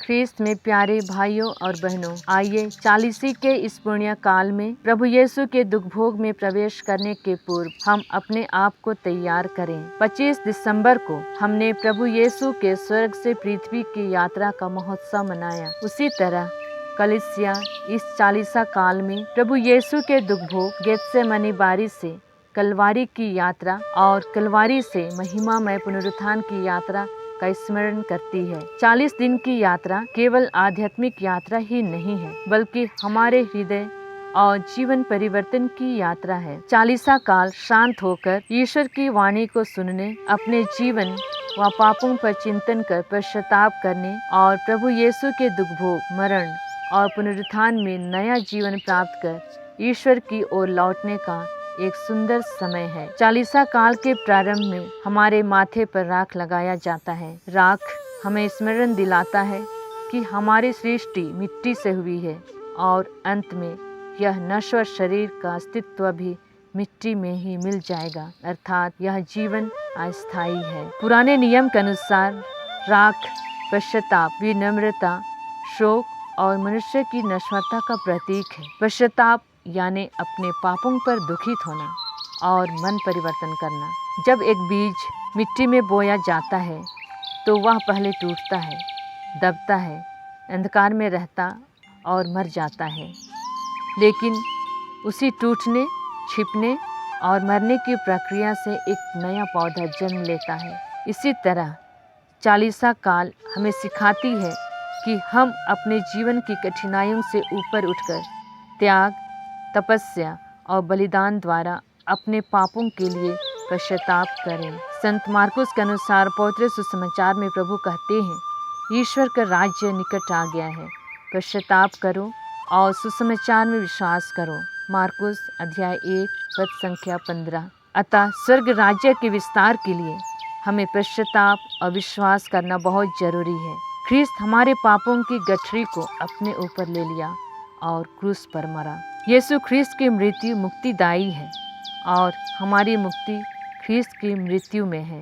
ख्रीस्त में प्यारे भाइयों और बहनों, आइए चालीसी के इस पुण्य काल में प्रभु यीशु के दुख भोग में प्रवेश करने के पूर्व हम अपने आप को तैयार करें। 25 दिसंबर को हमने प्रभु यीशु के स्वर्ग से पृथ्वी की यात्रा का महोत्सव मनाया। उसी तरह कलीसिया इस चालीसा काल में प्रभु यीशु के दुख भोग, गेत्सेमनी बारी से कलवारी की यात्रा और कलवारी से महिमामय पुनरुत्थान की यात्रा का स्मरण करती है। 40 दिन की यात्रा केवल आध्यात्मिक यात्रा ही नहीं है, बल्कि हमारे हृदय और जीवन परिवर्तन की यात्रा है। चालीसा काल शांत होकर ईश्वर की वाणी को सुनने, अपने जीवन व पापों पर चिंतन कर पश्चाताप करने और प्रभु यीशु के दुख भोग, मरण और पुनरुत्थान में नया जीवन प्राप्त कर ईश्वर की ओर लौटने का एक सुंदर समय है। चालीसा काल के प्रारंभ में हमारे माथे पर राख लगाया जाता है। राख हमें स्मरण दिलाता है कि हमारी सृष्टि मिट्टी से हुई है और अंत में यह नश्वर शरीर का अस्तित्व भी मिट्टी में ही मिल जाएगा, अर्थात यह जीवन अस्थायी है। पुराने नियम के अनुसार राख पश्चाताप, विनम्रता, शोक और मनुष्य की नश्वरता का प्रतीक है। पश्चाताप यानी अपने पापों पर दुखित होना और मन परिवर्तन करना। जब एक बीज मिट्टी में बोया जाता है तो वह पहले टूटता है, दबता है, अंधकार में रहता और मर जाता है। लेकिन उसी टूटने, छिपने और मरने की प्रक्रिया से एक नया पौधा जन्म लेता है। इसी तरह चालीसा काल हमें सिखाती है कि हम अपने जीवन की कठिनाइयों से ऊपर उठकर त्याग, तपस्या और बलिदान द्वारा अपने पापों के लिए पश्चाताप करें। संत मार्कुस के अनुसार पवित्र सुसमाचार में प्रभु कहते हैं, ईश्वर का राज्य निकट आ गया है, पश्चाताप करो और सुसमाचार में विश्वास करो। मार्कुस अध्याय 1 पद संख्या 15। अतः स्वर्ग राज्य के विस्तार के लिए हमें पश्चाताप और विश्वास करना बहुत जरूरी है। ख्रीस्त हमारे पापों की गठरी को अपने ऊपर ले लिया और क्रूस पर मरा। यीशु ख्रीस्त की मृत्यु मुक्तिदायी है और हमारी मुक्ति ख्रीस्त की मृत्यु में है।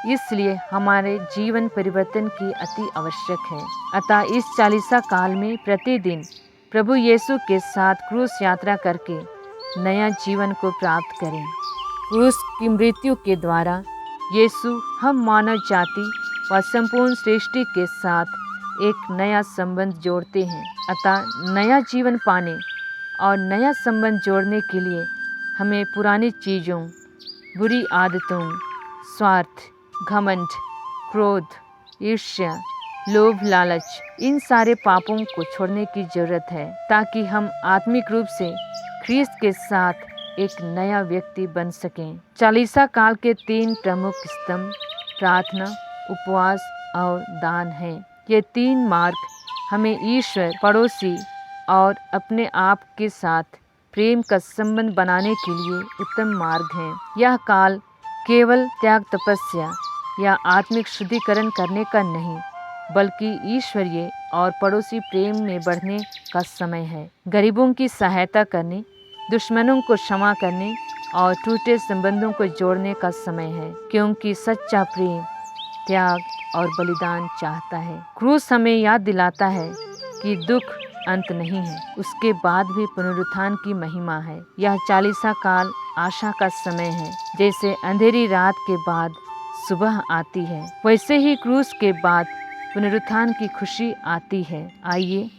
इसलिए हमारे जीवन परिवर्तन की अति आवश्यक है। अतः इस चालीसा काल में प्रतिदिन प्रभु यीशु के साथ क्रूस यात्रा करके नया जीवन को प्राप्त करें। क्रूस की मृत्यु के द्वारा यीशु हम मानव जाति व संपूर्ण सृष्टि के साथ एक नया संबंध जोड़ते हैं। अतः नया जीवन पाने और नया संबंध जोड़ने के लिए हमें पुरानी चीज़ों, बुरी आदतों, स्वार्थ, घमंड, क्रोध, ईर्ष्या, लोभ, लालच, इन सारे पापों को छोड़ने की जरूरत है, ताकि हम आत्मिक रूप से ख्रीस्त के साथ एक नया व्यक्ति बन सकें। चालीसा काल के 3 प्रमुख स्तंभ प्रार्थना, उपवास और दान हैं। ये 3 मार्ग हमें ईश्वर, पड़ोसी और अपने आप के साथ प्रेम का संबंध बनाने के लिए उत्तम मार्ग हैं। यह काल केवल त्याग, तपस्या या आत्मिक शुद्धिकरण करने का नहीं, बल्कि ईश्वरीय और पड़ोसी प्रेम में बढ़ने का समय है। गरीबों की सहायता करने, दुश्मनों को क्षमा करने और टूटे संबंधों को जोड़ने का समय है, क्योंकि सच्चा प्रेम त्याग और बलिदान चाहता है। क्रूस हमें याद दिलाता है कि दुख अंत नहीं है, उसके बाद भी पुनरुत्थान की महिमा है। यह चालीसा काल आशा का समय है। जैसे अंधेरी रात के बाद सुबह आती है, वैसे ही क्रूस के बाद पुनरुत्थान की खुशी आती है। आइए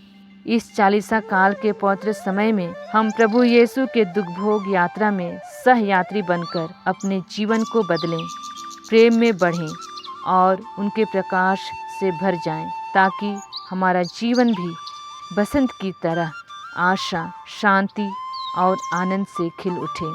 इस चालीसा काल के पवित्र समय में हम प्रभु यीशु के दुख भोग यात्रा में सह यात्री बनकर अपने जीवन को बदलें, प्रेम में बढ़ें और उनके प्रकाश से भर जाएं, ताकि हमारा जीवन भी बसंत की तरह आशा, शांति और आनंद से खिल उठे।